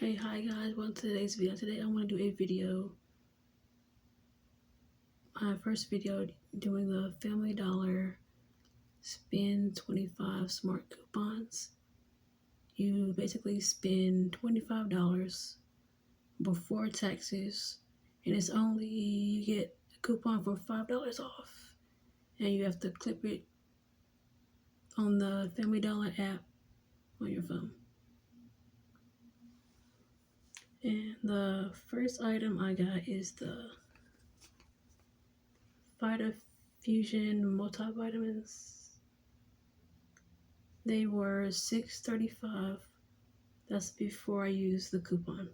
Okay, hi guys, welcome to today's video. Today I'm going to do a video, my first video doing the Family Dollar Spend 25 Smart Coupons. You basically spend $25 before taxes, and it's only, you get a coupon for $5 off, and you have to clip it on the Family Dollar app on your phone. And the first item I got is the VitaFusion multivitamins. They were $6.35. That's before I used the coupon.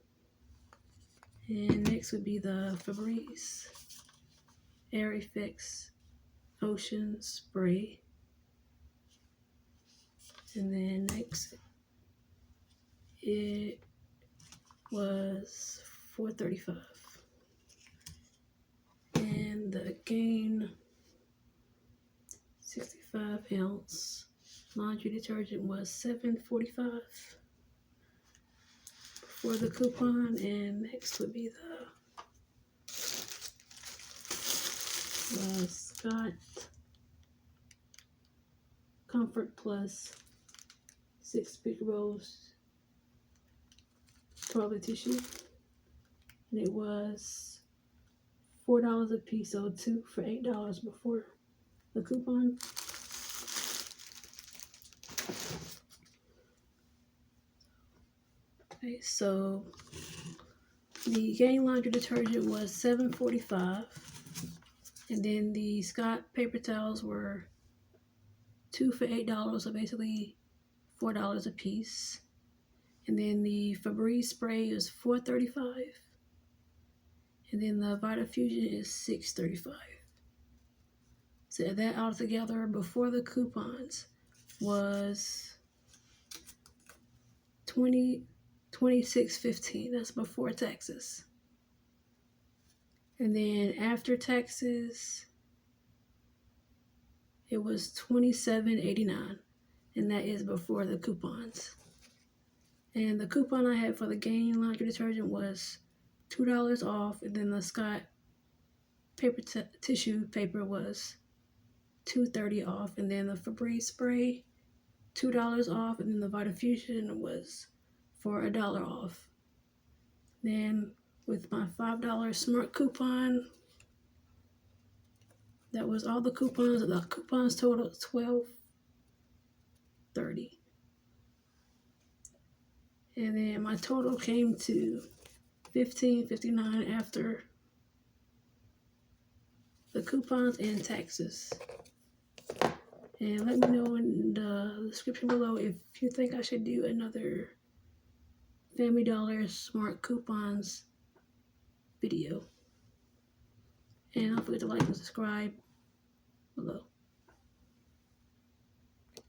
And next would be the Febreze Air Effects Ocean Spray. And then next it was $4.35. And the Gain 65-ounce laundry detergent was $7.45 for the coupon. And next would be the Scott Comfort Plus 6 big rolls toilet tissue, and it was $4 a piece, so 2 for $8 before the coupon. Okay, so the Gain laundry detergent was $7.45, and then the Scott paper towels were 2 for $8, so basically $4 a piece. And then the Febreze spray is $4.35, and then the VitaFusion is $6.35. So that all together before the coupons was $26.15. That's before taxes. And then after taxes, it was $27.89, and that is before the coupons. And the coupon I had for the Gain laundry detergent was $2 off, and then the Scott paper tissue paper was $2.30 off, and then the Febreze spray $2 off, and then the VitaFusion was for $1 off. Then with my $5 smart coupon, that was all the coupons. The coupons totaled $12.30. And then my total came to $15.59 after the coupons and taxes. And let me know in the description below if you think I should do another Family Dollar Smart Coupons video. And don't forget to like and subscribe below.